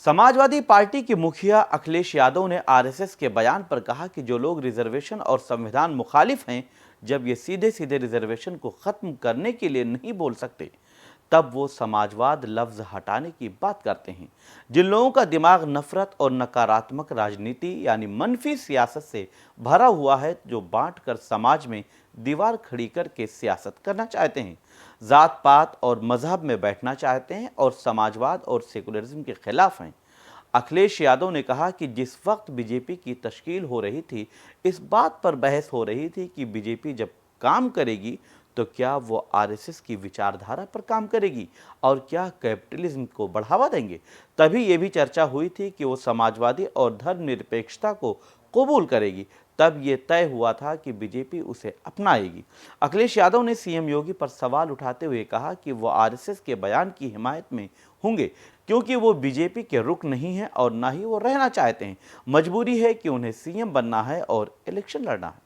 Samajwadi party के मुखिया अखिलेश यादव ने आरएसएस के बयान पर कहा कि जो लोग रिजर्वेशन और संविधान मुखालिफ हैं, जब ये सीधे सीधे रिजर्वेशन को खत्म करने के लिए नहीं बोल सकते, तब वो समाजवाद लफ्ज हटाने की बात करते हैं। जिन लोगों का दिमाग नफरत और नकारात्मक राजनीति यानी मनफी सियासत से भरा हुआ है, जो बांट कर समाज में दीवार खड़ी करके सियासत करना चाहते हैं, जात पात और मजहब में बैठना चाहते हैं और समाजवाद और सेकुलरिज्म के खिलाफ हैं। अखिलेश यादव ने कहा कि जिस वक्त बीजेपी की तश्कील हो रही थी, इस बात पर बहस हो रही थी कि बीजेपी जब काम करेगी तो क्या वो आरएसएस की विचारधारा पर काम करेगी और क्या कैपिटलिज्म को बढ़ावा देंगे। तभी ये भी चर्चा हुई थी कि वो समाजवादी और धर्मनिरपेक्षता को कबूल करेगी। तब ये तय हुआ था कि बीजेपी उसे अपनाएगी। अखिलेश यादव ने सीएम योगी पर सवाल उठाते हुए कहा कि वो आरएसएस के बयान की हिमायत में होंगे, क्योंकि वो बीजेपी के रुख नहीं है और ना ही वो रहना चाहते हैं। मजबूरी है कि उन्हें सीएम बनना है और इलेक्शन लड़ना है।